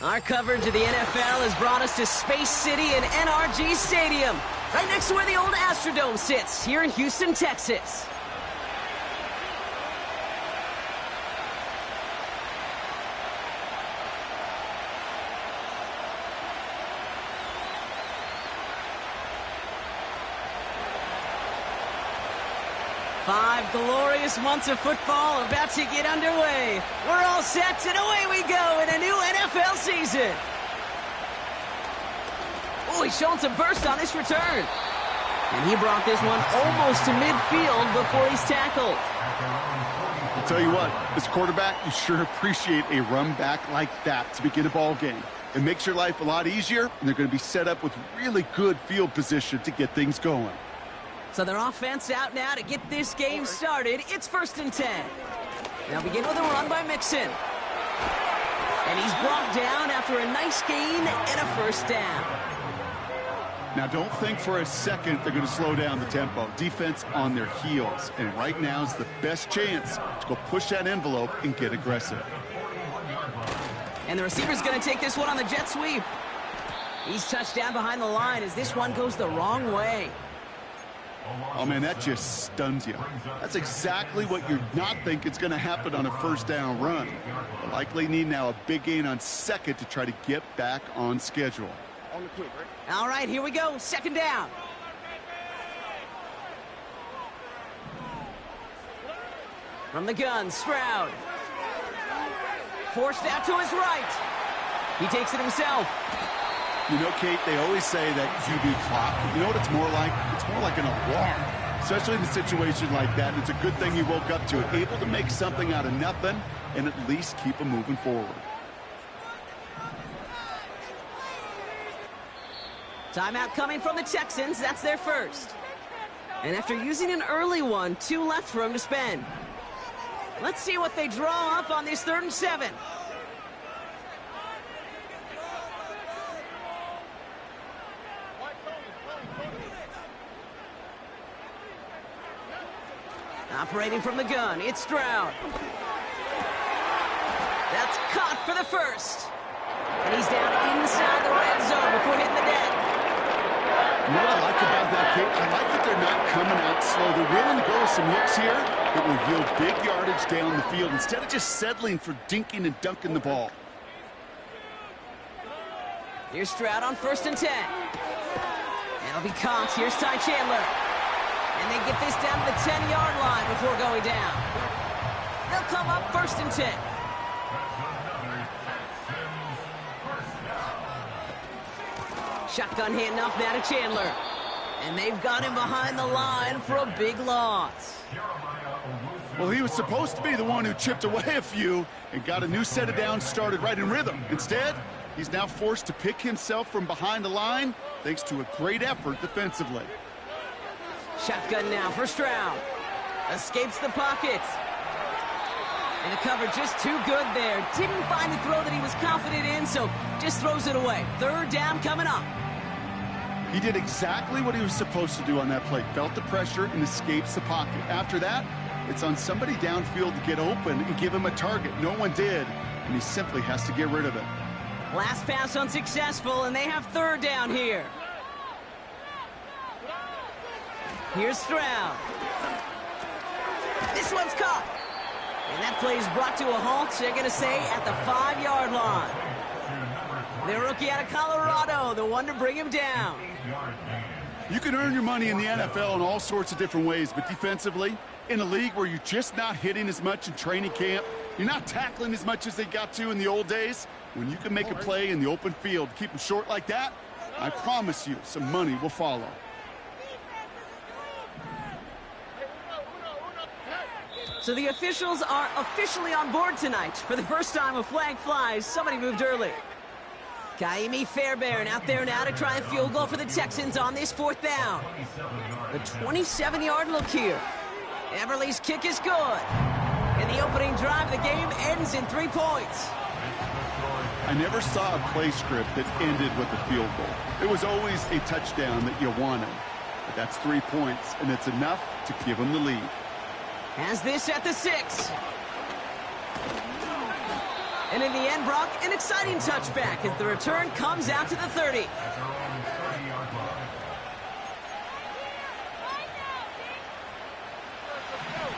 Our coverage of the NFL has brought us to Space City and NRG Stadium, right next to where the old Astrodome sits, here in Houston, Texas. Five glorious months of football about to get underway. We're all set, and away we go in a new NFL season. Oh, he's showing some burst on this return. And he brought this one almost to midfield before he's tackled. I'll tell you what, as a quarterback, you sure appreciate a run back like that to begin a ball game. It makes your life a lot easier, and they're going to be set up with really good field position to get things going. So their offense out now to get this game started. It's 1st and 10. They'll begin with a run by Mixon. And he's brought down after a nice gain and a first down. Now, don't think for a second they're going to slow down the tempo. Defense on their heels. And right now is the best chance to go push that envelope and get aggressive. And the receiver's going to take this one on the jet sweep. He's touched down behind the line as this one goes the wrong way. Oh, man, that just stuns you. That's exactly what you're not thinking is going to happen on a first down run. They'll likely need now a big gain on second to try to get back on schedule. All right, here we go. 2nd down. From the gun, Stroud. Forced out to his right. He takes it himself. You know, Kate, they always say that QB clock. You know what it's more like? It's more like an alarm, especially in a situation like that. It's a good thing you woke up to it, able to make something out of nothing and at least keep them moving forward. Timeout coming from the Texans. That's their first. And after using an early one, 2 left for him to spend. Let's see what they draw up on this 3rd and 7. Operating from the gun, it's Stroud. That's caught for the first. And he's down inside the red zone before hitting the deck. You know what I like about that, Kate? I like that they're not coming out slow. They're willing to go with some looks here that will yield big yardage down the field instead of just settling for dinking and dunking the ball. Here's Stroud on 1st and 10. It'll be caught. Here's Ty Chandler. And they get this down to the 10-yard line before going down. They'll come up 1st and 10. Shotgun handoff now to Chandler. And they've got him behind the line for a big loss. Well, he was supposed to be the one who chipped away a few and got a new set of downs started right in rhythm. Instead, he's now forced to pick himself from behind the line thanks to a great effort defensively. Shotgun now for Stroud. Escapes the pocket. And the cover just too good there. Didn't find the throw that he was confident in, so just throws it away. 3rd down coming up. He did exactly what he was supposed to do on that play. Felt the pressure and escapes the pocket. After that, it's on somebody downfield to get open and give him a target. No one did, and he simply has to get rid of it. Last pass unsuccessful, and they have 3rd down here. Here's Stroud. This one's caught. And that play is brought to a halt, they're going to say, at the 5-yard line. The rookie out of Colorado, the one to bring him down. You can earn your money in the NFL in all sorts of different ways, but defensively, in a league where you're just not hitting as much in training camp, you're not tackling as much as they got to in the old days, when you can make a play in the open field, keep them short like that, I promise you some money will follow. So the officials are officially on board tonight. For the first time, a flag flies. Somebody moved early. Kaimi Fairbairn out there now to try a field goal for the Texans on this 4th down. The 27-yard look here. Everly's kick is good. And the opening drive of the game ends in 3 points. I never saw a play script that ended with a field goal. It was always a touchdown that you wanted. But that's 3 points, and it's enough to give them the lead. Has this at the 6. And in the end, Brock, an exciting touchback as the return comes out to the 30.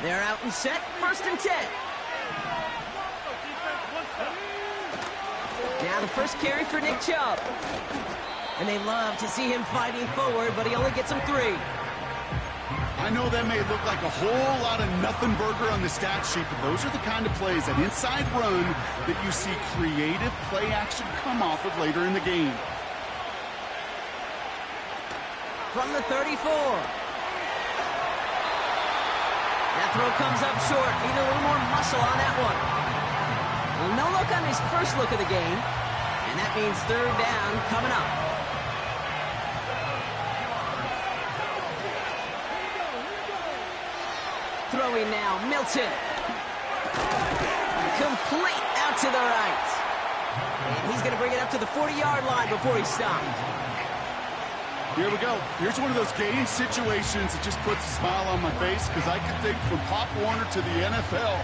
They're out and set, 1st and 10. Now the first carry for Nick Chubb. And they love to see him fighting forward, but he only gets them 3. I know that may look like a whole lot of nothing burger on the stat sheet, but those are the kind of plays, that inside run, that you see creative play action come off of later in the game. From the 34. That throw comes up short. Need a little more muscle on that one. Well, no look on his first look of the game, and that means 3rd down coming up. Throwing now, Milton. Complete out to the right. And he's going to bring it up to the 40-yard line before he stopped. Here we go. Here's one of those game situations that just puts a smile on my face, because I can think from Pop Warner to the NFL.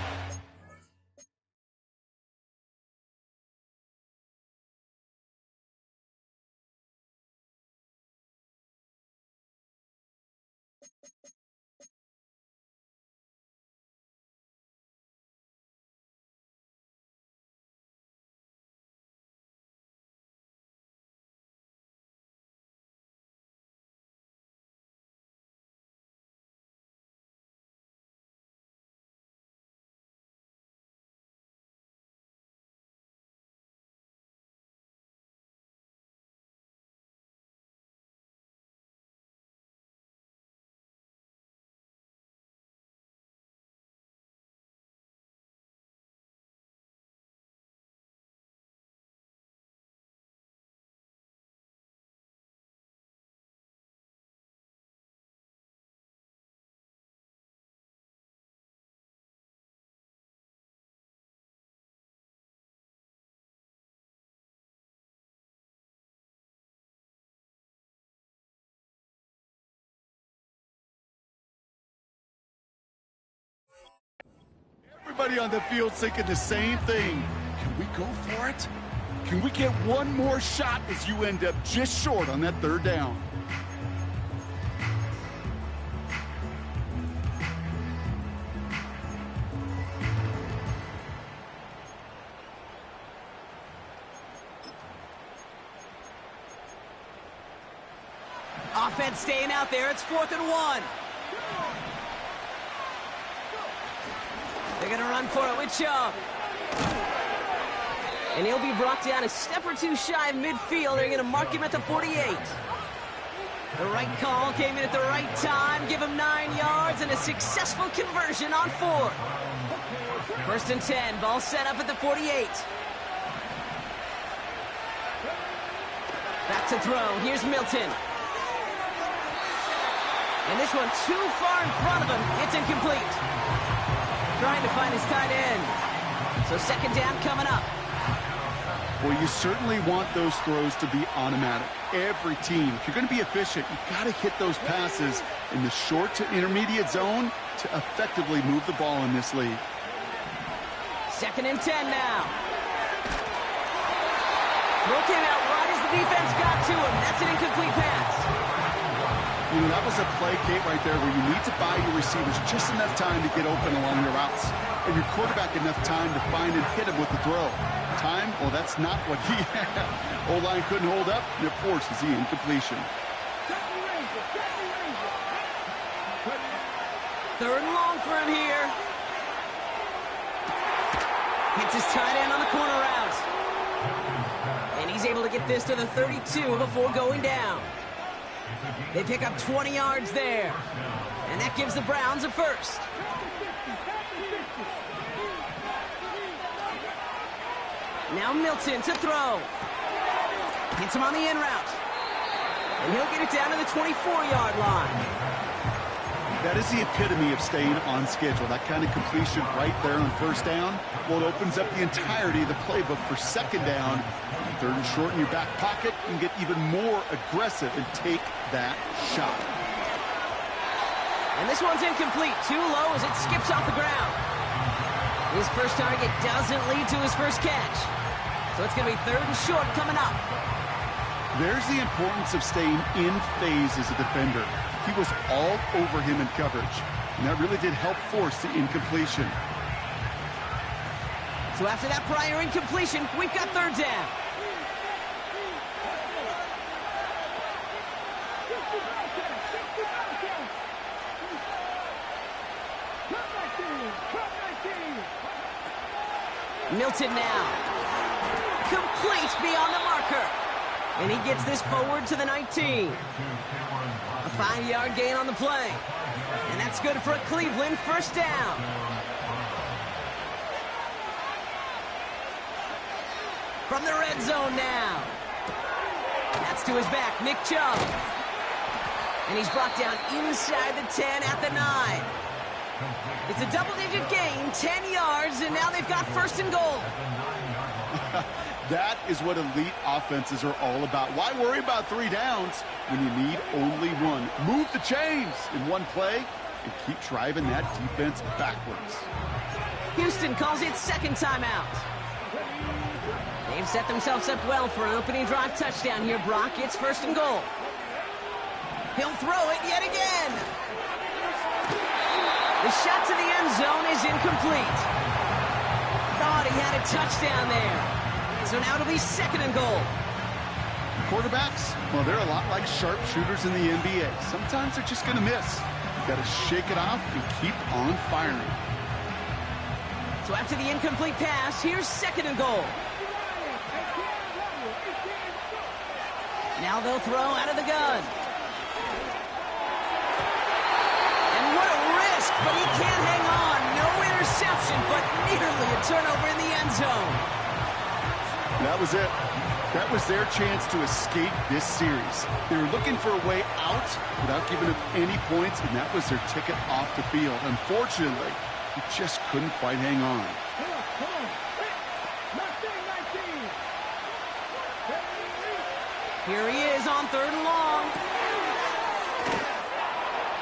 Everybody on the field thinking the same thing. Can we go for it? Can we get one more shot as you end up just short on that 3rd down? Offense staying out there. It's 4th and 1. They're going to run for it with Chubb. And he'll be brought down a step or 2 shy of midfield. They're going to mark him at the 48. The right call came in at the right time. Give him 9 yards and a successful conversion on 4th. 1st and 10. Ball set up at the 48. Back to throw. Here's Milton. And this one too far in front of him. It's incomplete. Trying to find his tight end. So 2nd down coming up. Well, you certainly want those throws to be automatic. Every team, if you're going to be efficient, you've got to hit those passes in the short to intermediate zone to effectively move the ball in this league. 2nd and 10 now. Throw came out right as the defense got to him. That's an incomplete pass. You know, that was a play, Kate, right there where you need to buy your receivers just enough time to get open along your routes. And your quarterback enough time to find and hit him with the throw. Time? Well, that's not what he had. O-line couldn't hold up, and it forces the incompletion. 3rd and long for him here. Hits his tight end on the corner route. And he's able to get this to the 32 before going down. They pick up 20 yards there. And that gives the Browns a 1st. Now Milton to throw. Hits him on the in route. And he'll get it down to the 24-yard line. That is the epitome of staying on schedule. That kind of completion right there on 1st down. Well, it opens up the entirety of the playbook for 2nd down. 3rd and short in your back pocket. You can get even more aggressive and take that shot. And this one's incomplete. Too low as it skips off the ground. His first target doesn't lead to his first catch. So it's going to be 3rd and short coming up. There's the importance of staying in phase as a defender. He was all over him in coverage, and that really did help force the incompletion. So after that prior incompletion, we've got 3rd down. Milton now. Complete beyond the marker. And he gets this forward to the 19. A 5-yard gain on the play. And that's good for a Cleveland first down. From the red zone now. That's to his back, Nick Chubb. And he's brought down inside the 10 at the 9. It's a double-digit gain, 10 yards, and now they've got 1st and goal. That is what elite offenses are all about. Why worry about 3 downs when you need only 1? Move the chains in one play and keep driving that defense backwards. Houston calls it 2nd timeout. They've set themselves up well for an opening drive touchdown here, Brock. It's 1st and goal. He'll throw it yet again. The shot to the end zone is incomplete. Thought he had a touchdown there. So now it'll be 2nd and goal. Quarterbacks, well, they're a lot like sharpshooters in the NBA. Sometimes they're just going to miss. You've got to shake it off and keep on firing. So after the incomplete pass, here's 2nd and goal. Now they'll throw out of the gun. And what a risk, but he can't hang on. No interception, but nearly a turnover in the end zone. That was it. That was their chance to escape this series. They were looking for a way out without giving up any points, and that was their ticket off the field. Unfortunately, he just couldn't quite hang on. Here he is on 3rd and long.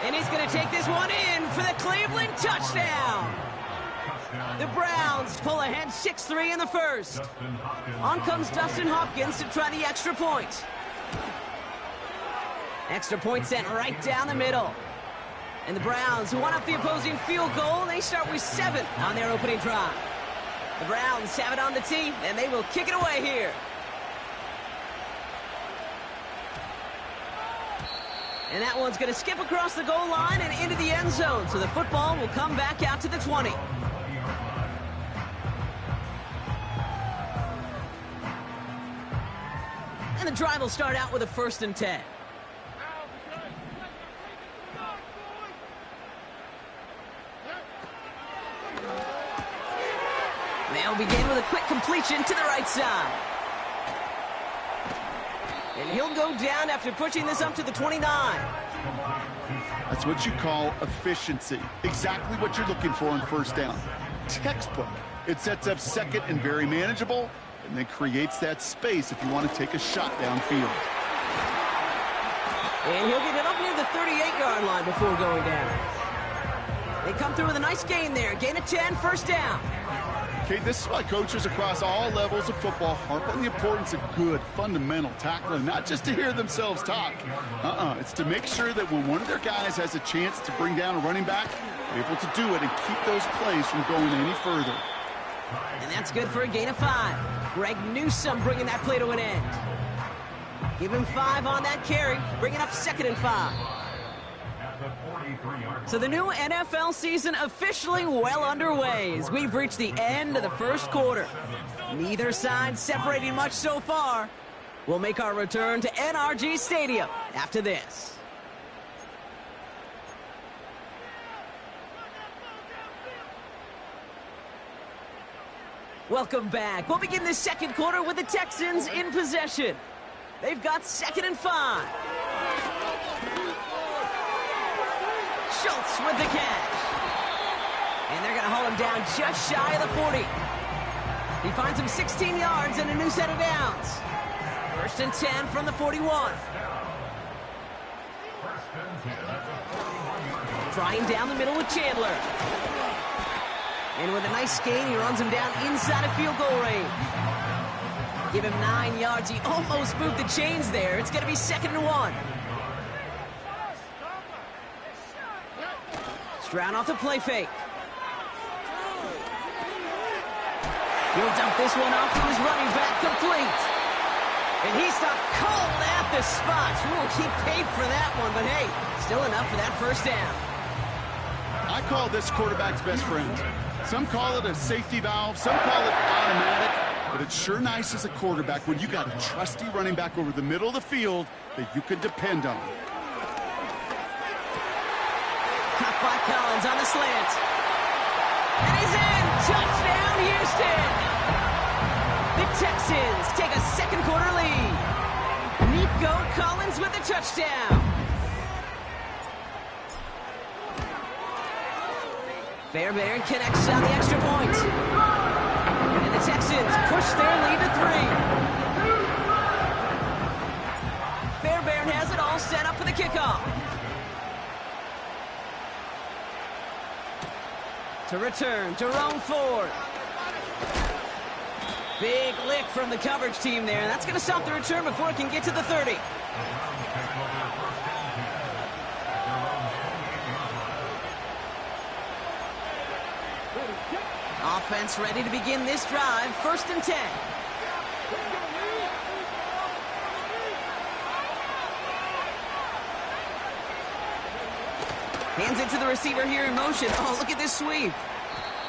And he's going to take this one in for the Cleveland touchdown. The Browns pull ahead 6-3 in the first. On comes Dustin Hopkins to try the extra point. Extra point sent right down the middle. And the Browns won up the opposing field goal. They start with 7 on their opening drive. The Browns have it on the tee, and they will kick it away here. And that one's going to skip across the goal line and into the end zone. So the football will come back out to the 20. And the drive will start out with a 1st and 10. They'll begin with a quick completion to the right side. And he'll go down after pushing this up to the 29. That's what you call efficiency. Exactly what you're looking for on 1st down. Textbook. It sets up 2nd and very manageable, and then creates that space if you want to take a shot downfield. And he'll get it up near the 38-yard line before going down. They come through with a nice gain there. Gain of 10, 1st down. Okay, this is why coaches across all levels of football harp on the importance of good, fundamental tackling, not just to hear themselves talk. It's to make sure that when one of their guys has a chance to bring down a running back, they're able to do it and keep those plays from going any further. And that's good for a gain of 5. Greg Newsome bringing that play to an end. Give him 5 on that carry, bringing up 2nd and 5. So the new NFL season officially well underway as we've reached the end of the first quarter. Neither side separating much so far. We'll make our return to NRG Stadium after this. Welcome back. We'll begin the second quarter with the Texans in possession. They've got 2nd and 5. Schultz with the catch. And they're going to hold him down just shy of the 40. He finds him 16 yards and a new set of downs. 1st and 10 from the 41. Trying down the middle with Chandler. And with a nice skate, he runs him down inside of field goal range. Give him 9 yards. He almost moved the chains there. It's going to be 2nd and 1. Stroud off the play fake. He'll dump this one off to his running back, complete. And he stopped cold at the spot. Ooh, he paid for that one, but hey, still enough for that first down. I call this quarterback's best friend. Some call it a safety valve, some call it automatic, but it's sure nice as a quarterback when you got a trusty running back over the middle of the field that you can depend on. Caught by Collins on the slant. And he's in! Touchdown, Houston! The Texans take a second quarter lead. Nico Collins with the touchdown. Fairbairn connects on the extra point. And the Texans push their lead to 3. Fairbairn has it all set up for the kickoff. To return, Jerome Ford. Big lick from the coverage team there. That's going to stop the return before it can get to the 30. Offense ready to begin this drive. 1st and 10. Hands it to the receiver here in motion. Oh, look at this sweep.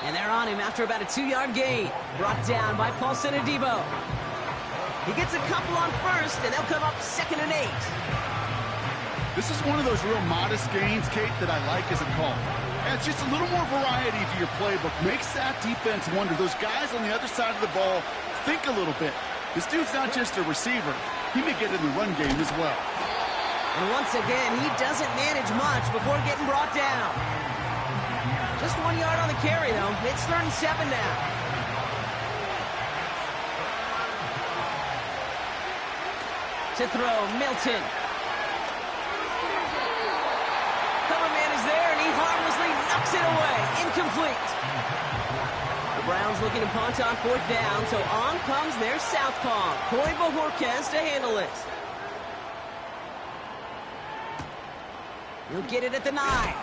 And they're on him after about a 2-yard gain. Brought down by Paul Senadebo. He gets a couple on first, and they'll come up 2nd and 8. This is one of those real modest gains, Kate, that I like as a call. And it's just a little more variety to your playbook. Makes that defense wonder. Those guys on the other side of the ball think a little bit. This dude's not just a receiver. He may get in the run game as well. And once again, he doesn't manage much before getting brought down. Just 1 yard on the carry, though. It's 3rd and 7 now. To throw, Milton. Cover man is there, and he harmlessly knocks it away. Incomplete. The Browns looking to punt on 4th down, so on comes their southpaw, Corey Bojorquez, to handle it. He'll get it at the 9.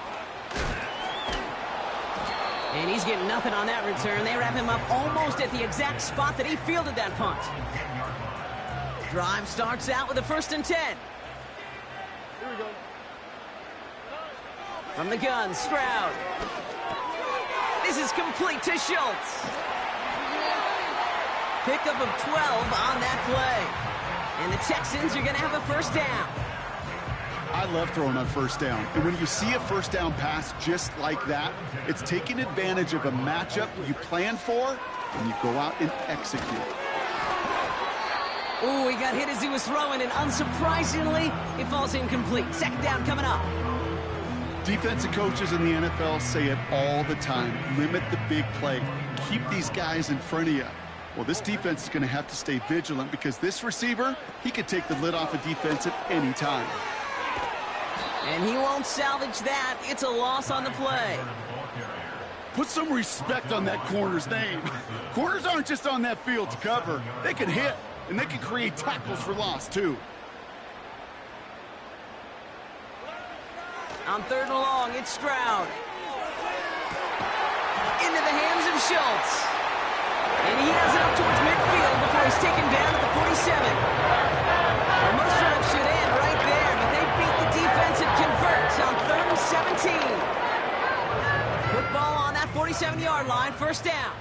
And he's getting nothing on that return. They wrap him up almost at the exact spot that he fielded that punt. Drive starts out with a 1st and 10. Here we go. From the gun, Stroud. This is complete to Schultz. Pickup of 12 on that play. And the Texans are going to have a 1st down. I love throwing on 1st down. And when you see a 1st down pass just like that, it's taking advantage of a matchup you plan for, and you go out and execute. Ooh, he got hit as he was throwing, and unsurprisingly, it falls incomplete. 2nd down coming up. Defensive coaches in the NFL say it all the time. Limit the big play. Keep these guys in front of you. Well, this defense is going to have to stay vigilant because this receiver, he could take the lid off a defense at any time. And he won't salvage that. It's a loss on the play. Put some respect on that corner's name. Corners aren't just on that field to cover. They can hit, and they can create tackles for loss, too. On 3rd and long, it's Stroud. Into the hands of Schultz. And he has it up towards midfield before he's taken down at the 47. Well, most drives should end right there, but they beat the defense and converts on 3rd and 17. Football on that 47-yard line, 1st down.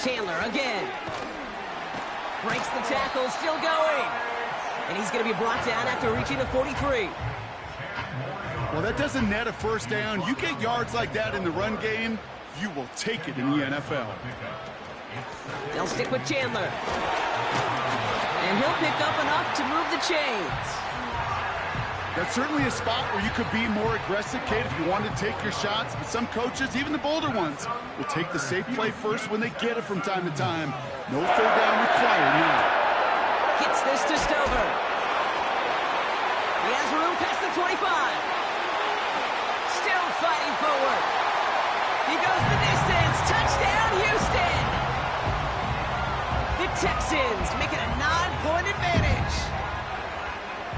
Chandler again. Breaks the tackle, still going. And he's going to be brought down after reaching the 43. Well, that doesn't net a 1st down. You get yards like that in the run game, you will take it in the NFL. They'll stick with Chandler. And he'll pick up enough to move the chains. That's certainly a spot where you could be more aggressive, Kate, if you want to take your shots. But some coaches, even the bolder ones, will take the safe play first when they get it from time to time. No 3rd down required now. Gets this to Stover. He has room past the 25. Still fighting forward. He goes the distance. Touchdown, Houston. The Texans make it a 9-point advantage.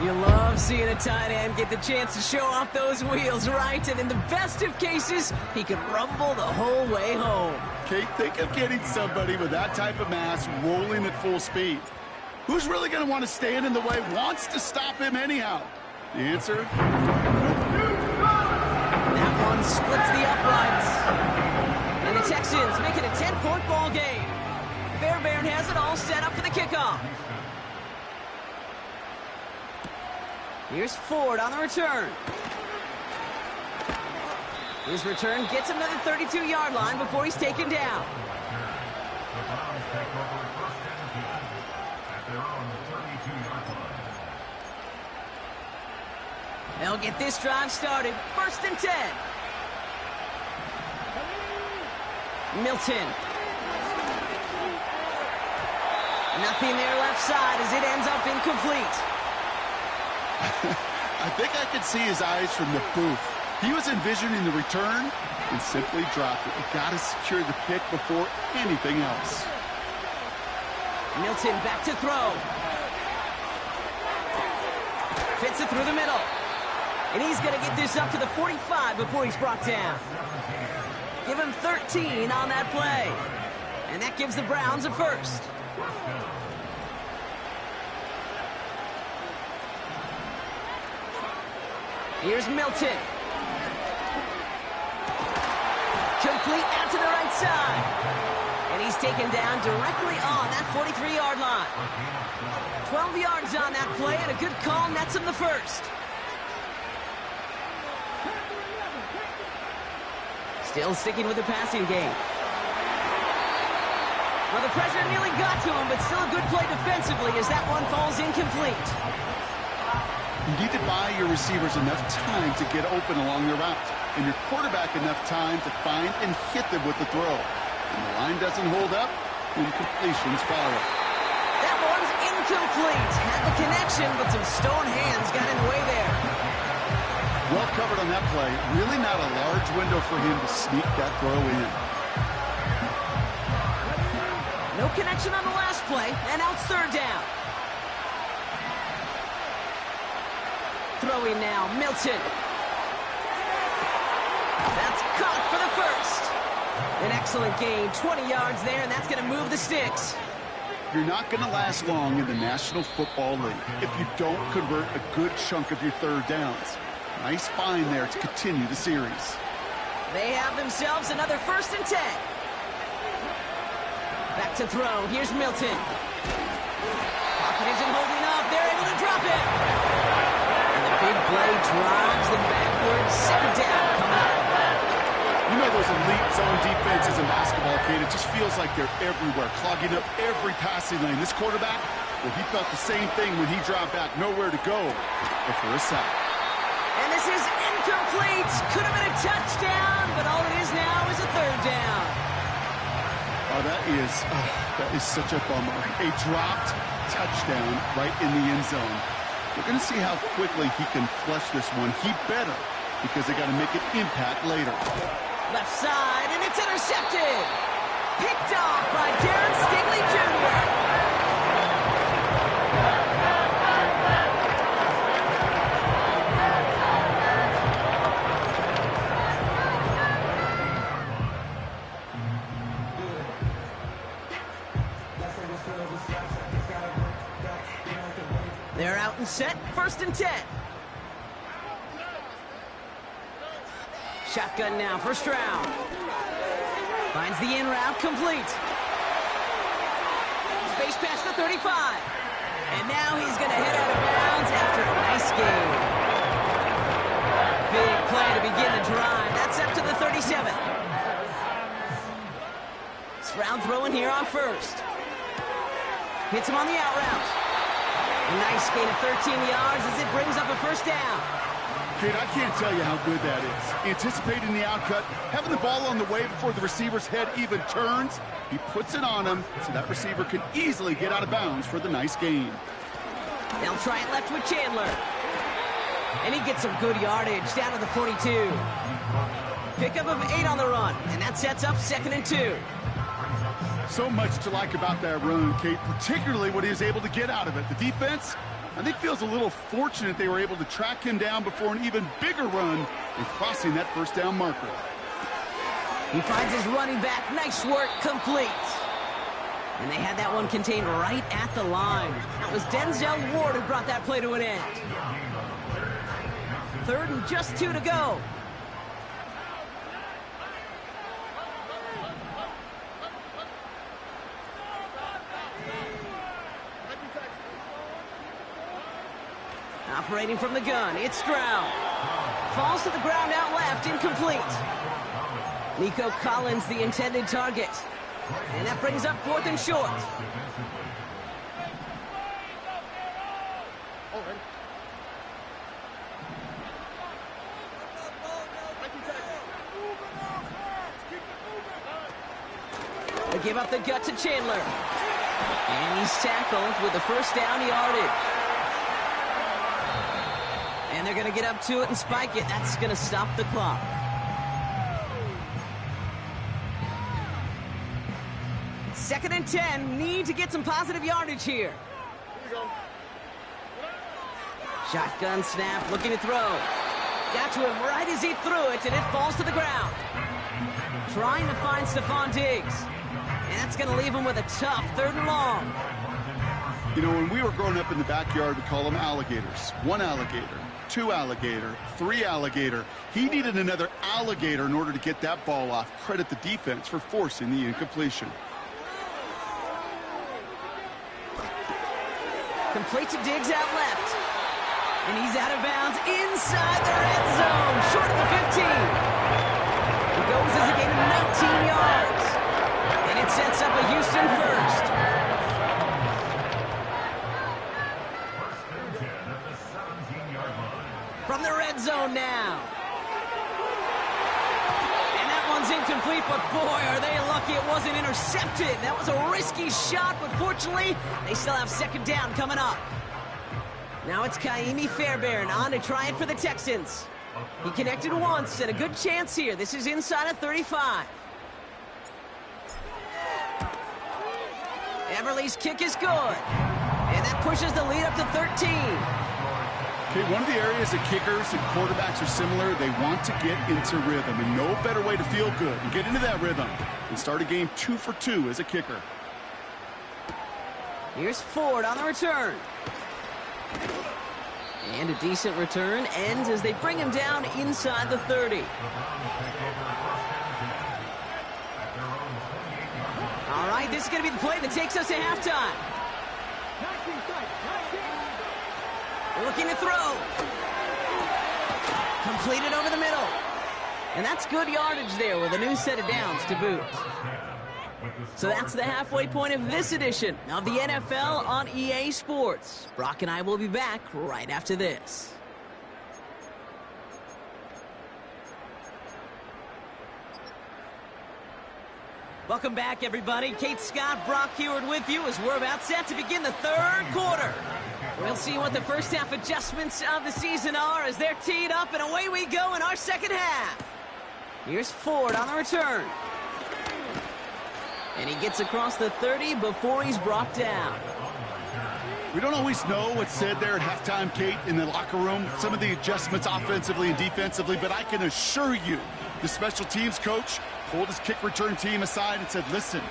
You love seeing a tight end get the chance to show off those wheels, right? And in the best of cases, he could rumble the whole way home. Kate, think of getting somebody with that type of mass rolling at full speed. Who's really going to want to stand in the way, wants to stop him anyhow? The answer? That one splits the uprights. And the Texans make it a 10-point ball game. Fairbairn has it all set up for the kickoff. Here's Ford on the return. His return gets him to the 32-yard line before he's taken down. They'll get this drive started. 1st and 10. Milton. Nothing there left side as it ends up incomplete. I think I could see his eyes from the booth. He was envisioning the return and simply dropped it. You got to secure the pick before anything else. Milton back to throw. Fits it through the middle. And he's going to get this up to the 45 before he's brought down. Give him 13 on that play. And that gives the Browns a first. Here's Milton. Complete out to the right side. And he's taken down directly on that 43-yard line. 12 yards on that play, and a good call nets him the first. Still sticking with the passing game. Well, the pressure nearly got to him, but still a good play defensively as that one falls incomplete. You need to buy your receivers enough time to get open along their route, and your quarterback enough time to find and hit them with the throw. When the line doesn't hold up, incompletions follow. That one's incomplete. Had the connection, but some stone hands got in the way there. Well covered on that play. Really not a large window for him to sneak that throw in. No connection on the last play, and now it's 3rd down. Throwing now, Milton. That's caught for the first. An excellent gain, 20 yards there, and that's going to move the sticks. You're not going to last long in the National Football League if you don't convert a good chunk of your 3rd downs. Nice find there to continue the series. They have themselves another 1st and 10. Back to throw. Here's Milton. Pocket isn't holding up. They're able to drop it. And the big play drives them backwards. 2nd down coming up. You know those elite zone defenses in basketball, Kate, it just feels like they're everywhere, clogging up every passing lane. This quarterback, well, he felt the same thing when he dropped back, nowhere to go but for a sack. And this is incomplete. Could have been a touchdown, but all it is now is a 3rd down. Oh, that is such a bummer. A dropped touchdown right in the end zone. We're going to see how quickly he can flush this one. He better, because they got to make an impact later. Left side, and it's intercepted. Picked off by Darren Stigley Jr. They're out and set, 1st and 10. Shotgun now, 1st round. Finds the in route complete. Space past the 35. And now he's going to head out of bounds after a nice game. Big play to begin the drive. That's up to the 37. Stroud throwing here on 1st. Hits him on the out route. A nice gain of 13 yards as it brings up a 1st down. Kate, I can't tell you how good that is. Anticipating the outcut, having the ball on the way before the receiver's head even turns, he puts it on him so that receiver can easily get out of bounds for the nice gain. They'll try it left with Chandler. And he gets some good yardage down to the 42. Pickup of 8 on the run, and that sets up 2nd and 2. So much to like about that run, Kate, particularly what he was able to get out of it. The defense, I think, feels a little fortunate they were able to track him down before an even bigger run and crossing that first down marker. He finds his running back. Nice work, complete. And they had that one contained right at the line. That was Denzel Ward who brought that play to an end. 3rd and just 2 to go. Operating from the gun, it's Stroud. Falls to the ground out left, incomplete. Nico Collins, the intended target. And that brings up 4th and short. They give up the gut to Chandler. And he's tackled with the first down yardage. And they're going to get up to it and spike it. That's going to stop the clock. Second and 10. Need to get some positive yardage here. Shotgun snap, looking to throw. Got to him right as he threw it, and it falls to the ground. Trying to find Stephon Diggs. And that's going to leave him with a tough 3rd and long. You know, when we were growing up in the backyard, we call them alligators. 1 alligator, 2 alligator, 3 alligator. He needed another alligator in order to get that ball off. Credit the defense for forcing the incompletion. Complete to Diggs out left. And he's out of bounds inside the red zone. Short of the 15. He goes as a gain of 19 yards. And it sets up a Houston first. From the red zone now. And that one's incomplete, but boy, are they lucky it wasn't intercepted. That was a risky shot, but fortunately, they still have 2nd down coming up. Now it's Kaimi Fairbairn on to try it for the Texans. He connected once, and a good chance here. This is inside of 35. Everly's kick is good. And that pushes the lead up to 13. Okay, one of the areas that kickers and quarterbacks are similar, they want to get into rhythm, and no better way to feel good and get into that rhythm than start a game 2 for 2 as a kicker. Here's Ford on the return. And a decent return ends as they bring him down inside the 30. All right, this is going to be the play that takes us to halftime. Looking to throw. Completed over the middle. And that's good yardage there with a new set of downs to boot. So that's the halfway point of this edition of the NFL on EA Sports. Brock and I will be back right after this. Welcome back, everybody. Kate Scott, Brock Heward with you as we're about set to begin the 3rd quarter. We'll see what the first half adjustments of the season are as they're teed up, and away we go in our 2nd half. Here's Ford on the return. And he gets across the 30 before he's brought down. We don't always know what's said there at halftime, Kate, in the locker room. Some of the adjustments offensively and defensively, but I can assure you the special teams coach pulled his kick return team aside and said, listen,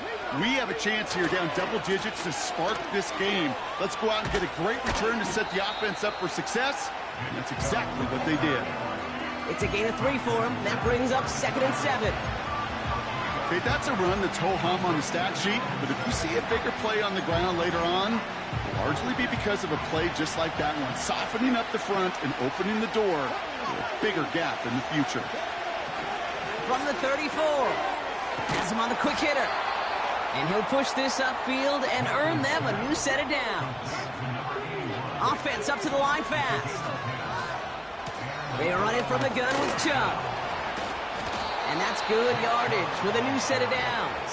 we have a chance here down double digits to spark this game. Let's go out and get a great return to set the offense up for success. And that's exactly what they did. It's a gain of 3 for him. That brings up 2nd and 7. Okay, that's a run that's ho-hum on the stat sheet, but if you see a bigger play on the ground later on, it'll largely be because of a play just like that one, softening up the front and opening the door to a bigger gap in the future. From the 34, has him on the quick hitter. And he'll push this upfield and earn them a new set of downs. Offense up to the line fast. They run it from the gun with Chubb. And that's good yardage with a new set of downs.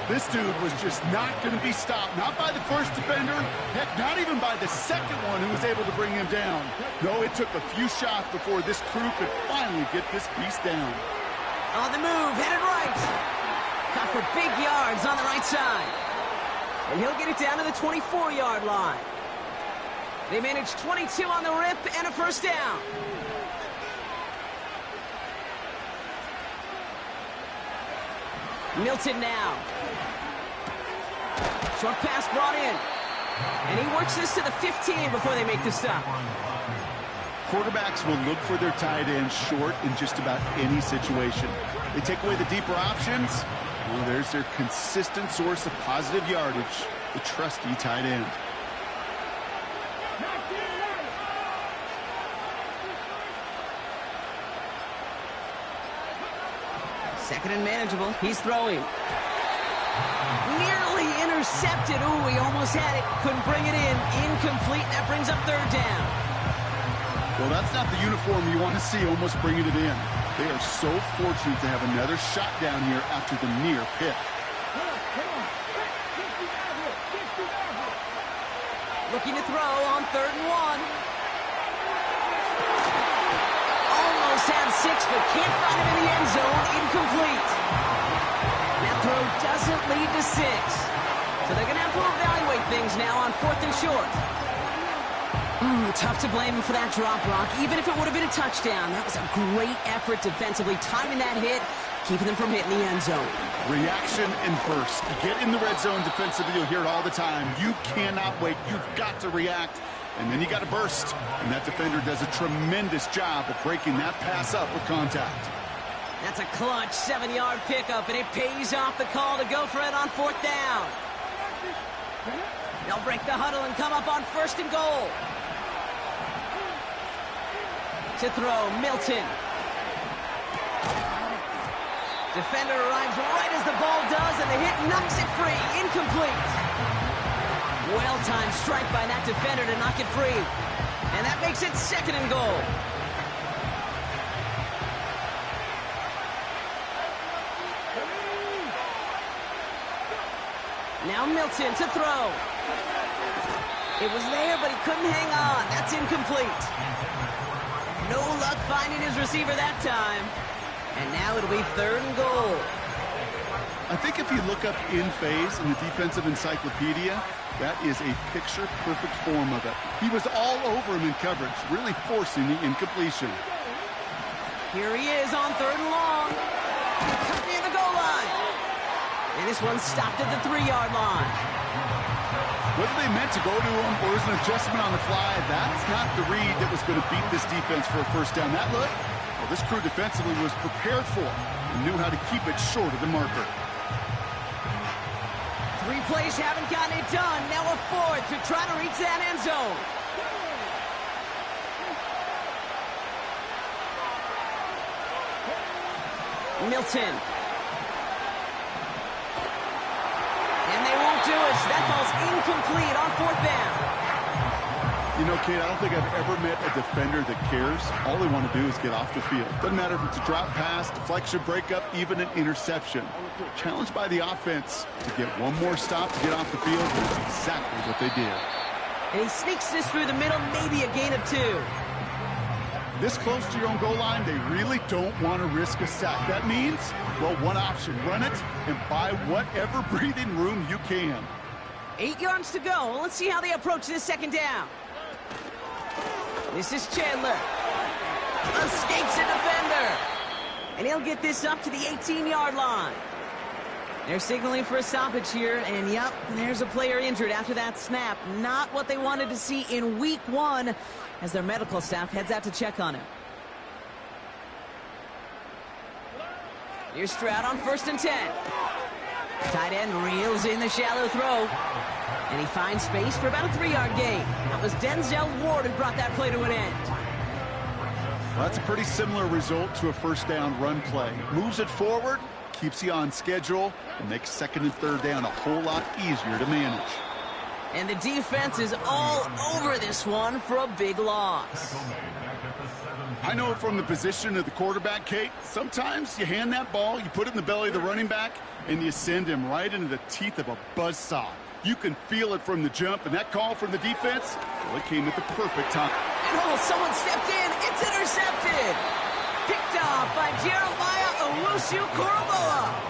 This dude was just not going to be stopped. Not by the first defender. Heck, not even by the second one who was able to bring him down. No, it took a few shots before this crew could finally get this beast down. On the move, headed right. Cut for big yards on the right side. And he'll get it down to the 24-yard line. They managed 22 on the rip and a first down. Milton now. Short pass brought in. And he works this to the 15 before they make the stop. Quarterbacks will look for their tight ends short in just about any situation. They take away the deeper options. Well, there's their consistent source of positive yardage, the trusty tight end. Second and manageable. He's throwing. Nearly intercepted. Ooh, he almost had it. Couldn't bring it in. Incomplete. That brings up third down. Well, that's not the uniform you want to see almost bringing it in. They are so fortunate to have another shot down here after the near pick. Looking to throw on 3rd and 1. Almost had 6, but can't find him in the end zone. Incomplete. That throw doesn't lead to 6. So they're going to have to evaluate things now on 4th and short. Tough to blame him for that drop, Brock. Even if it would have been a touchdown, that was a great effort defensively, timing that hit, keeping them from hitting the end zone. Reaction and burst. You get in the red zone defensively, you'll hear it all the time. You cannot wait. You've got to react, and then you got to burst. And that defender does a tremendous job of breaking that pass up with contact. That's a clutch 7-yard pickup, and it pays off the call to go for it on 4th down. They'll break the huddle and come up on 1st and goal. To throw, Milton. Defender arrives right as the ball does, and the hit knocks it free. Incomplete. Well-timed strike by that defender to knock it free. And that makes it 2nd and goal. Now Milton to throw. It was there, but he couldn't hang on. That's incomplete. No luck finding his receiver that time. And now it'll be 3rd and goal. I think if you look up in phase in the defensive encyclopedia, that is a picture-perfect form of it. He was all over him in coverage, really forcing the incompletion. Here he is on 3rd and long. Cut near the goal line. And this one stopped at the 3-yard line. Whether they meant to go to him or was an adjustment on the fly, that's not the read that was going to beat this defense for a first down. That look, well, this crew defensively was prepared for it and knew how to keep it short of the marker. 3 plays haven't gotten it done. Now a 4th to try to reach that end zone. Milton. And they won't do it. That ball's incomplete on 4th down. You know, Kate, I don't think I've ever met a defender that cares. All they want to do is get off the field. Doesn't matter if it's a drop pass, deflection, breakup, even an interception. Challenged by the offense to get one more stop to get off the field. That's exactly what they did. And he sneaks this through the middle, maybe a gain of 2. This close to your own goal line, they really don't want to risk a sack. That means, well, one option, run it and buy whatever breathing room you can. 8 yards to go. Let's see how they approach this 2nd down. This is Chandler. Escapes a defender. And he'll get this up to the 18-yard line. They're signaling for a stoppage here, and yep, there's a player injured after that snap. Not what they wanted to see in week 1 as their medical staff heads out to check on him. Here's Stroud on 1st and 10. Tight end reels in the shallow throw. And he finds space for about a 3-yard gain. That was Denzel Ward who brought that play to an end. Well, that's a pretty similar result to a first down run play. Moves it forward, keeps you on schedule, and makes 2nd and 3rd down a whole lot easier to manage. And the defense is all over this one for a big loss. I know from the position of the quarterback, Kate, sometimes you hand that ball, you put it in the belly of the running back, and you send him right into the teeth of a buzzsaw. You can feel it from the jump, and that call from the defense, well, it came at the perfect time. And someone stepped in. It's intercepted. Picked off by Jeremiah Owusu-Koramoah.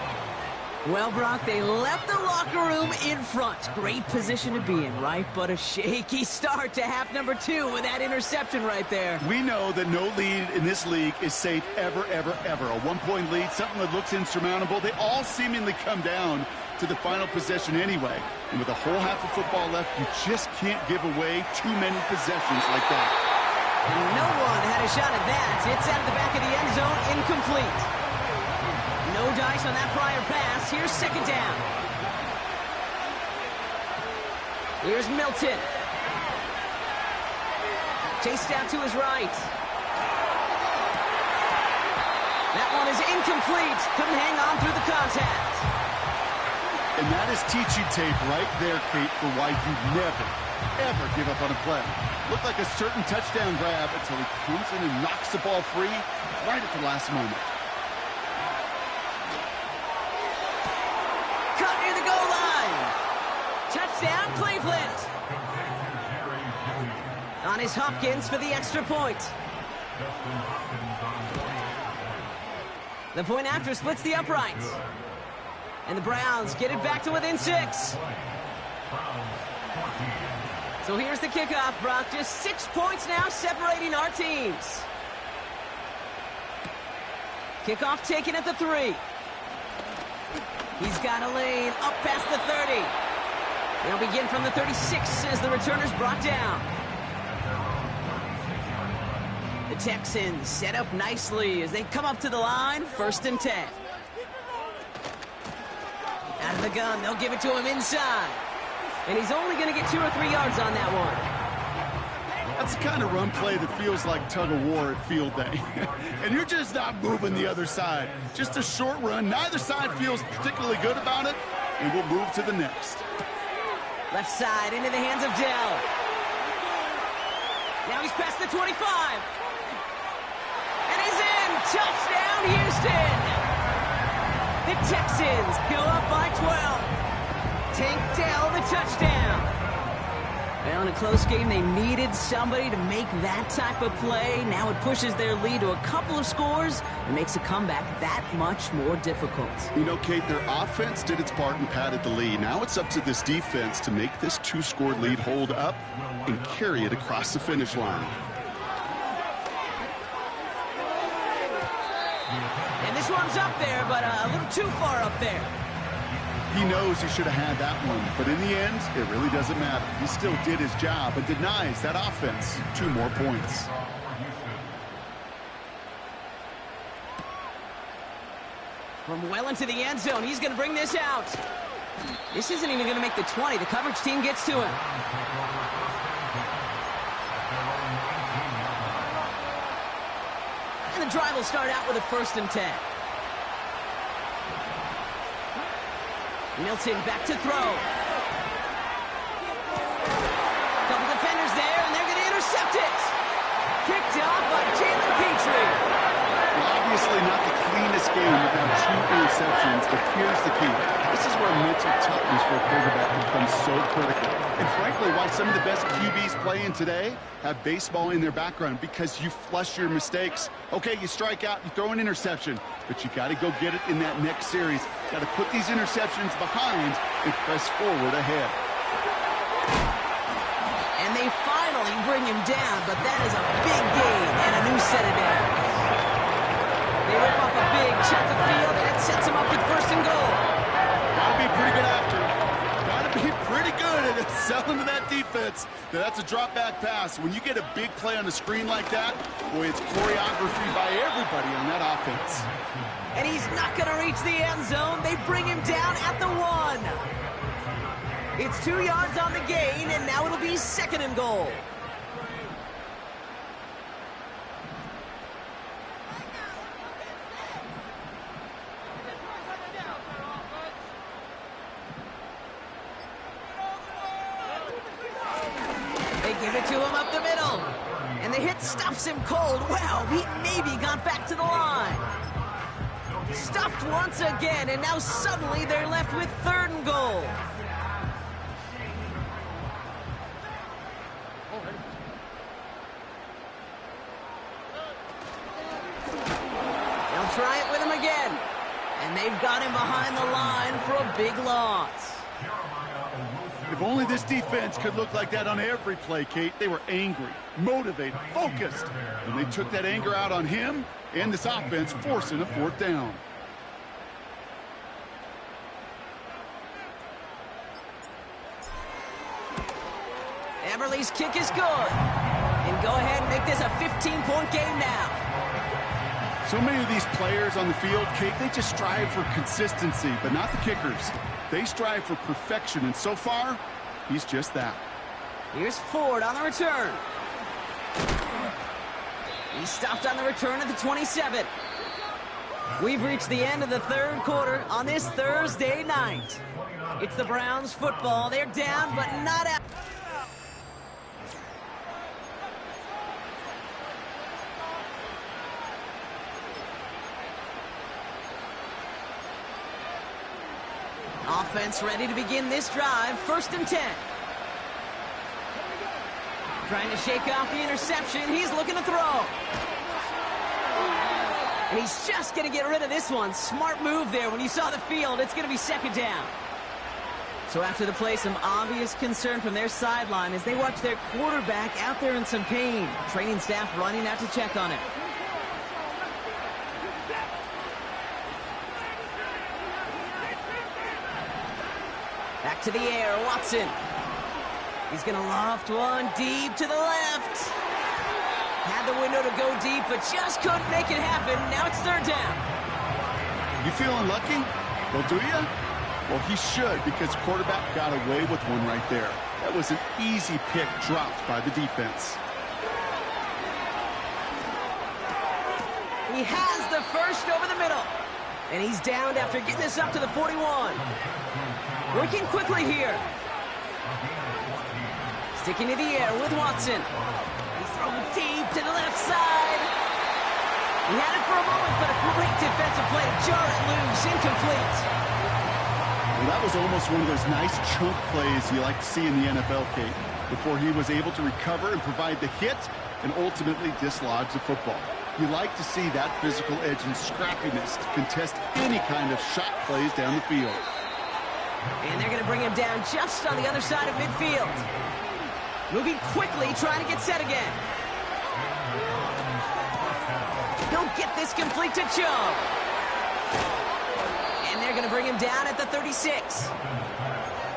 Well, Brock, they left the locker room in front. Great position to be in, right? But a shaky start to half number 2 with that interception right there. We know that no lead in this league is safe ever, ever, ever. A one-point lead, something that looks insurmountable. They all seemingly come down to the final possession anyway. And with a whole half of football left, you just can't give away too many possessions like that. And no one had a shot at that. It's out of the back of the end zone, incomplete. No dice on that prior pass. Here's second down. Here's Milton. Chased out to his right. That one is incomplete. Couldn't hang on through the contact. And that is teaching tape right there, Kate, for why you never, ever give up on a play. Looked like a certain touchdown grab until he comes in and knocks the ball free right at the last moment. Cut near the goal line. Touchdown, Cleveland. On his Hopkins for the extra point. The point after splits the uprights. And the Browns get it back to within 6. So here's the kickoff, Brock. Just 6 points now separating our teams. Kickoff taken at the 3. He's got a lane up past the 30. They'll begin from the 36 as the returner's brought down. The Texans set up nicely as they come up to the line, 1st and 10. Out of the gun, they'll give it to him inside. And he's only going to get 2 or 3 yards on that one. That's the kind of run play that feels like tug-of-war at field day. And you're just not moving the other side. Just a short run. Neither side feels particularly good about it. And we'll move to the next. Left side into the hands of Dell. Now he's past the 25. And he's in. Touchdown, Houston. The Texans go up by 12. Tank Dell the touchdown. Well, in a close game, they needed somebody to make that type of play. Now it pushes their lead to a couple of scores and makes a comeback that much more difficult. You know, Kate, their offense did its part and padded the lead. Now it's up to this defense to make this 2-score lead hold up and carry it across the finish line. And this one's up there, but a little too far up there. He knows he should have had that one, but in the end, it really doesn't matter. He still did his job and denies that offense 2 more points. From well into the end zone, he's going to bring this out. This isn't even going to make the 20. The coverage team gets to him. And the drive will start out with a 1st and 10. Milton back to throw. Couple defenders there, and they're going to intercept it. Kicked off by Jalen Petrie. Well, obviously not the cleanest game without 2 interceptions, but here's the key. This is where mental toughness for a quarterback becomes so critical. And frankly, why some of the best QBs playing today have baseball in their background, because you flush your mistakes. Okay, you strike out, you throw an interception, but you got to go get it in that next series. Got to put these interceptions behind and press forward ahead. And they finally bring him down, but that is a big gain and a new set of downs. They rip off a big chunk of field, and it sets him up with 1st and goal. Gotta be a pretty good actor. Gotta be pretty good at selling to that defense. That's a drop back pass. When you get a big play on the screen like that, boy, it's choreography by everybody on that offense. And he's not going to reach the end zone. They bring him down at the 1. It's 2 yards on the gain, and now it'll be 2nd and goal. They give it to him up the middle. And the hit stops him cold. Wow, he maybe got back to the line. Stuffed once again, and now suddenly they're left with 3rd and goal. They'll try it with him again. And they've got him behind the line for a big loss. If only this defense could look like that on every play, Kate. They were angry, motivated, focused. And they took that anger out on him and this offense, forcing a 4th down. Everly's kick is good. And go ahead and make this a 15-point game now. So many of these players on the field, Kate, they just strive for consistency, but not the kickers. They strive for perfection, and so far, he's just that. Here's Ford on the return. He stopped on the return at the 27. We've reached the end of the 3rd quarter on this Thursday night. It's the Browns football. They're down, but not out. Offense ready to begin this drive. 1st and 10. Trying to shake off the interception. He's looking to throw. And he's just going to get rid of this one. Smart move there. When you saw the field, it's going to be 2nd down. So after the play, some obvious concern from their sideline as they watch their quarterback out there in some pain. Training staff running out to check on him. Back to the air, Watson. He's going to loft one deep to the left. Had the window to go deep, but just couldn't make it happen. Now it's 3rd down. You feeling lucky? Well, do you? Well, he should, because quarterback got away with one right there. That was an easy pick dropped by the defense. He has the first over the middle. And he's downed after getting this up to the 41. Working quickly here. Sticking to the air with Watson. He's thrown deep to the left side. He had it for a moment, but a great defensive play to jar it loose. Incomplete. Well, that was almost one of those nice chunk plays you like to see in the NFL, Kate, before he was able to recover and provide the hit and ultimately dislodge the football. You like to see that physical edge and scrappiness to contest any kind of shot plays down the field. And they're going to bring him down just on the other side of midfield. Moving quickly, trying to get set again. He'll get this complete to Chubb. And they're going to bring him down at the 36.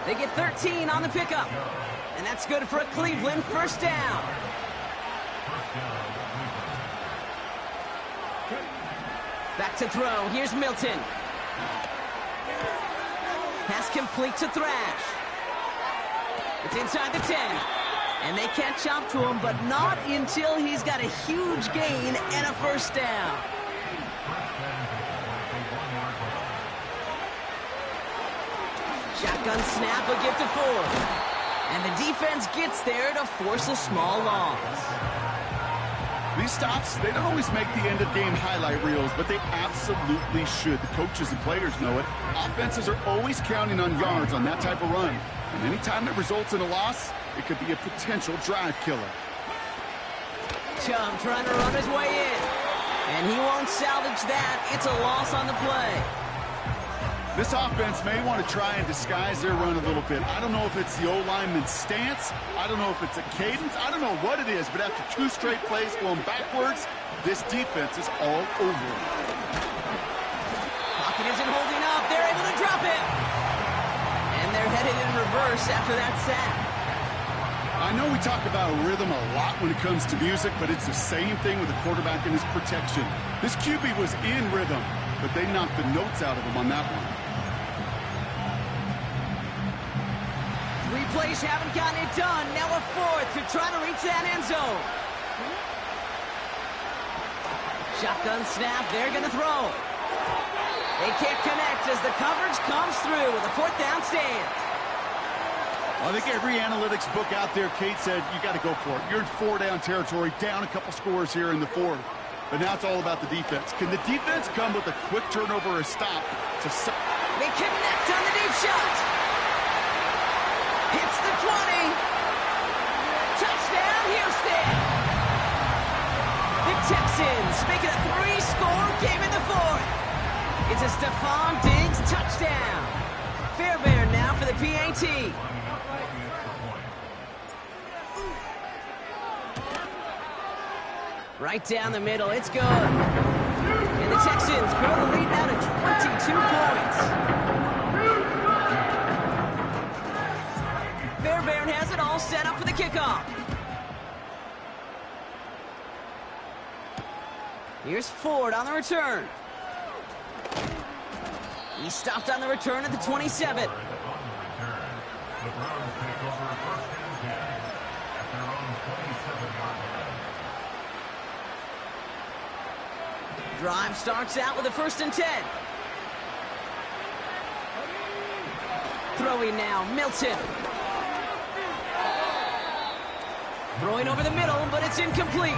They get 13 on the pickup. And that's good for a Cleveland 1st down. Back to throw. Here's Milton. Pass complete to Thrash. It's inside the 10. And they catch up to him, but not until he's got a huge gain and a 1st down. Shotgun snap, a gift to Ford. And the defense gets there to force a small loss. These stops, they don't always make the end-of-game highlight reels, but they absolutely should. The coaches and players know it. Offenses are always counting on yards on that type of run. And anytime it results in a loss, it could be a potential drive killer. Chubb trying to run his way in. And he won't salvage that. It's a loss on the play. This offense may want to try and disguise their run a little bit. I don't know if it's the O-lineman's stance. I don't know if it's a cadence. I don't know what it is, but after 2 straight plays going backwards, this defense is all over it. Pocket isn't holding up. They're able to drop it. And they're headed in reverse after that sack. I know we talk about rhythm a lot when it comes to music, but it's the same thing with the quarterback and his protection. This QB was in rhythm, but they knocked the notes out of him on that one. 3 plays haven't gotten it done. Now a 4th to try to reach that end zone. Shotgun snap. They're going to throw. They can't connect as the coverage comes through with a 4th down stand. I think every analytics book out there, Kate, said you got to go for it. You're in 4-down territory, down a couple scores here in the 4th. But now it's all about the defense. Can the defense come with a quick turnover or a stop to... They connect on the deep shot. Hits the 20. Touchdown, Houston. The Texans make it a 3-score game in the fourth. It's a Stephon Diggs touchdown. Fairbairn now for the PAT. Right down the middle, it's good. And the Texans grow the lead now to 22 points. Fairbairn has it all set up for the kickoff. Here's Ford on the return. He stopped on the return at the 27. Drive starts out with a 1st and 10. Throwing now, Milton. Throwing over the middle, but it's incomplete.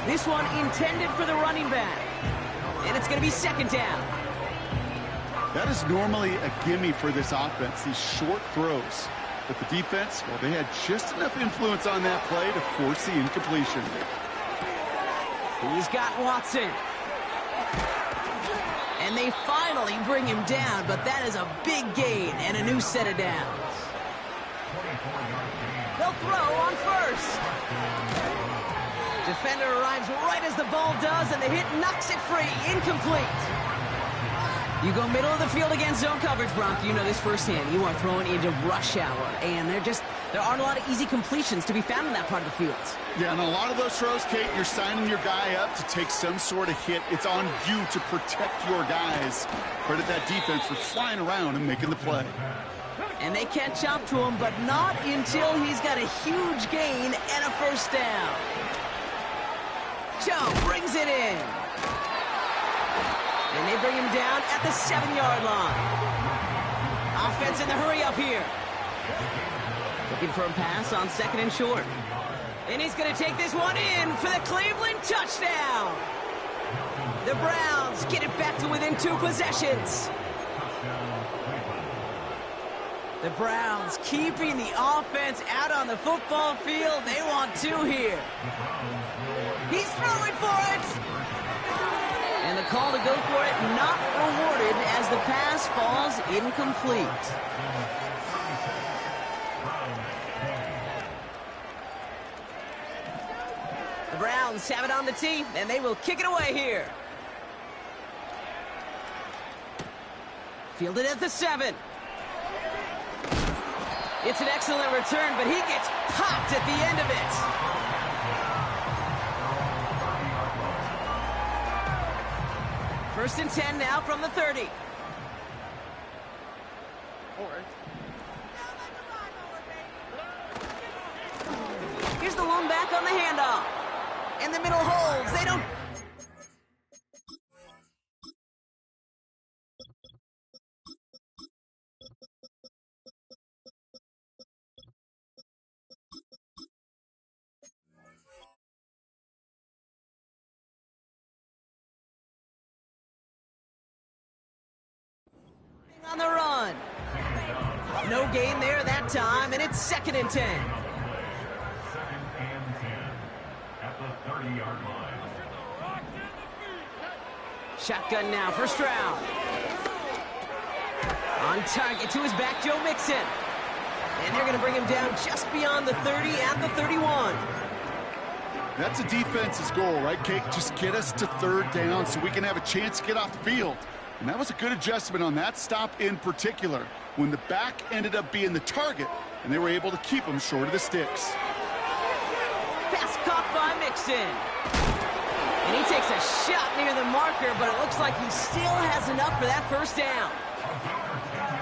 This one intended for the running back. And it's going to be 2nd down. That is normally a gimme for this offense, these short throws. But the defense, well, they had just enough influence on that play to force the incompletion. He's got Watson. And they finally bring him down, but that is a big gain and a new set of downs. They'll throw on 1st. Defender arrives right as the ball does, and the hit knocks it free. Incomplete. You go middle of the field against zone coverage, Bronk. You know this firsthand. You are throwing into rush hour, and there aren't a lot of easy completions to be found in that part of the field. Yeah, and a lot of those throws, Kate, you're signing your guy up to take some sort of hit. It's on you to protect your guys. Credit that defense for flying around and making the play. And they catch up to him, but not until he's got a huge gain and a 1st down. Joe brings it in. And they bring him down at the 7-yard line. Offense in the hurry up here. Looking for a pass on 2nd and short. And he's going to take this one in for the Cleveland touchdown. The Browns get it back to within 2 possessions. The Browns keeping the offense out on the football field. They want 2 here. He's throwing for it. And the call to go for it not rewarded as the pass falls incomplete. The Browns have it on the tee, and they will kick it away here. Fielded at the 7. It's an excellent return, but he gets popped at the end of it. First and 10 now from the 30. Here's the lone back on the handoff. In the middle holds. They don't... on the run. No gain there that time, and it's 2nd and 10. 2nd and 10 at the 30-yard line. Shotgun now for Stroud. On target to his back, Joe Mixon. And they're going to bring him down just beyond the 30 at the 31. That's a defense's goal, right, Kate? Just get us to 3rd down so we can have a chance to get off the field. And that was a good adjustment on that stop in particular, when the back ended up being the target, and they were able to keep him short of the sticks. Pass caught by Mixon. And he takes a shot near the marker, but it looks like he still has enough for that 1st down.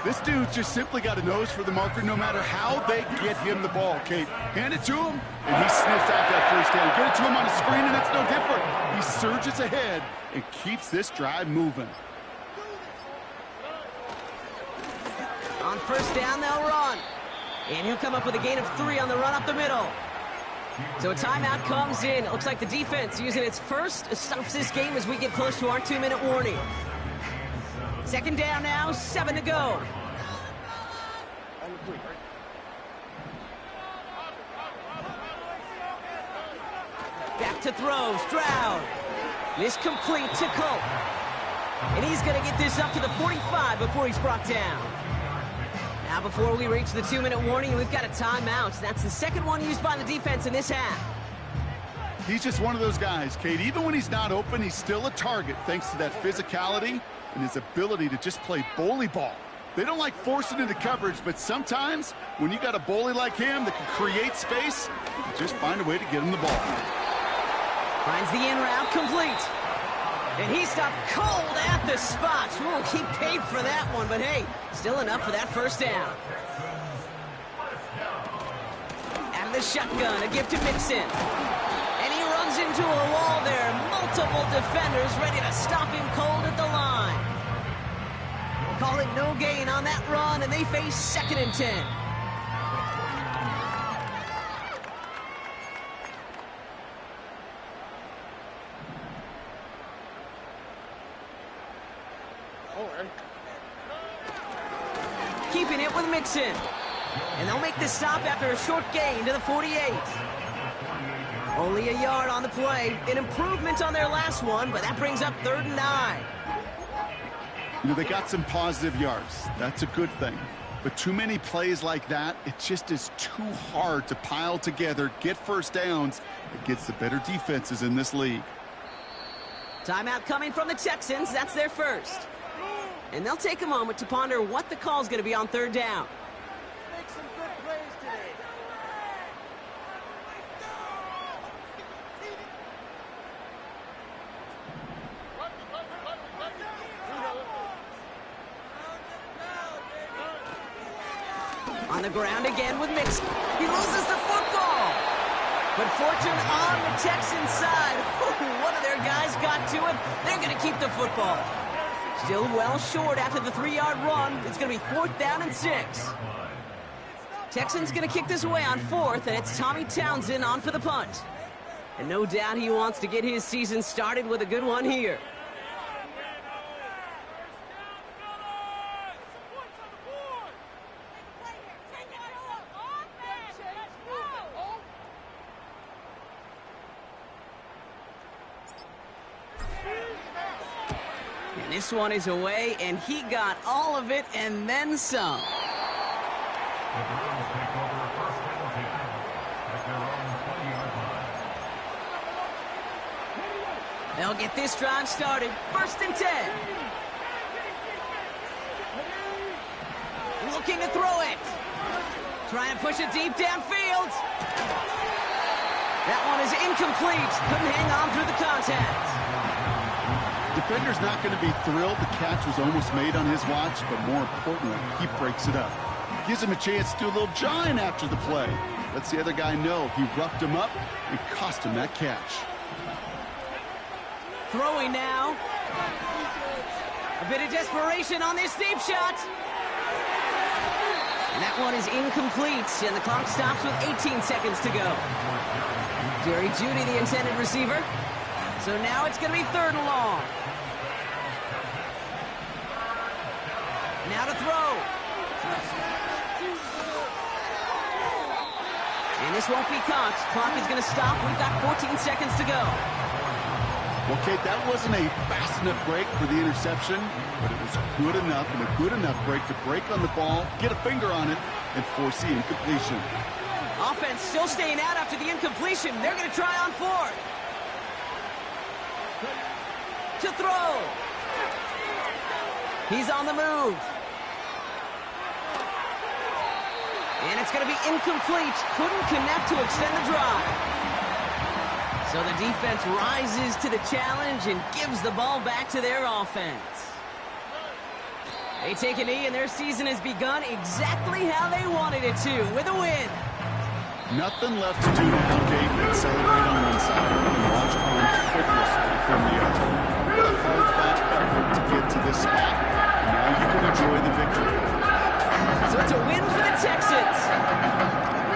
This dude just simply got a nose for the marker no matter how they get him the ball, Kate. Hand it to him, and he sniffs out that 1st down. Get it to him on a screen, and it's no different. He surges ahead and keeps this drive moving. On 1st down, they'll run. And he'll come up with a gain of 3 on the run up the middle. So a timeout comes in. It looks like the defense using its first stops this game as we get close to our 2-minute warning. Second down now, 7 to go. Back to throw, Stroud. This complete to Colt. And he's going to get this up to the 45 before he's brought down. Now before we reach the 2-minute warning, we've got a timeout. That's the second one used by the defense in this half. He's just one of those guys, Kate. Even when he's not open, he's still a target thanks to that physicality and his ability to just play bully ball. They don't like forcing into coverage, but sometimes when you got a bully like him that can create space, you just find a way to get him the ball. Finds the in route complete. And he stopped cold at the spot. Ooh, he paid for that one, but hey, still enough for that first down. Out of the shotgun, a gift to Mixon. And he runs into a wall there. Multiple defenders ready to stop him cold at the line. Call it no gain on that run, and they face 2nd and 10. Keeping it with Mixon. And they'll make the stop after a short gain to the 48. Only a yard on the play. An improvement on their last one, but that brings up 3rd and 9. You know, they got some positive yards. That's a good thing. But too many plays like that, it just is too hard to pile together, get first downs against the better defenses in this league. Timeout coming from the Texans. That's their first. And they'll take a moment to ponder what the call is going to be on 3rd down. Make some good plays today. On the ground again with Mixon. He loses the football. But fortune on the Texans side. One of their guys got to it. They're going to keep the football. Still well short after the 3-yard run. It's going to be 4th down and 6. Texans going to kick this away on 4th, and it's Tommy Townsend on for the punt. And no doubt he wants to get his season started with a good one here. This one is away, and he got all of it and then some. The Browns take over first and 10 at their own 20-yard line. They'll get this drive started. 1st and 10. Looking to throw it. Trying to push it deep downfield. That one is incomplete. Couldn't hang on through the contact. Defender's not going to be thrilled the catch was almost made on his watch, but more importantly, he breaks it up. Gives him a chance to do a little jawing after the play. Lets the other guy know he roughed him up and cost him that catch. Throwing now. A bit of desperation on this deep shot. And that one is incomplete, and the clock stops with 18 seconds to go. Jerry Jeudy, the intended receiver. So now it's going to be 3rd and long. Now to throw. And this won't be caught. Clock is going to stop. We've got 14 seconds to go. Well, Kate, that wasn't a fast enough break for the interception, but it was good enough and a good enough break to break on the ball, get a finger on it, and force the incompletion. Offense still staying out after the incompletion. They're going to try on 4th. To throw. He's on the move. And it's going to be incomplete. Couldn't connect to extend the drive. So the defense rises to the challenge and gives the ball back to their offense. They take a knee, and their season has begun exactly how they wanted it to, with a win. Nothing left to do now, Kate, but celebrate on one side and watch on hopelessly from the other. What a hard-fought effort to get to this spot, and now you can enjoy the victory. So it's a win for the Texans.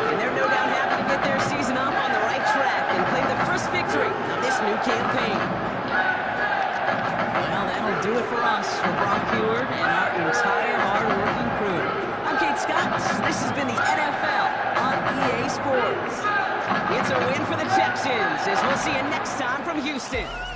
And they're no doubt happy to get their season up on the right been the NFL on EA Sports. It's a win for the Texans, as we'll see you next time from Houston.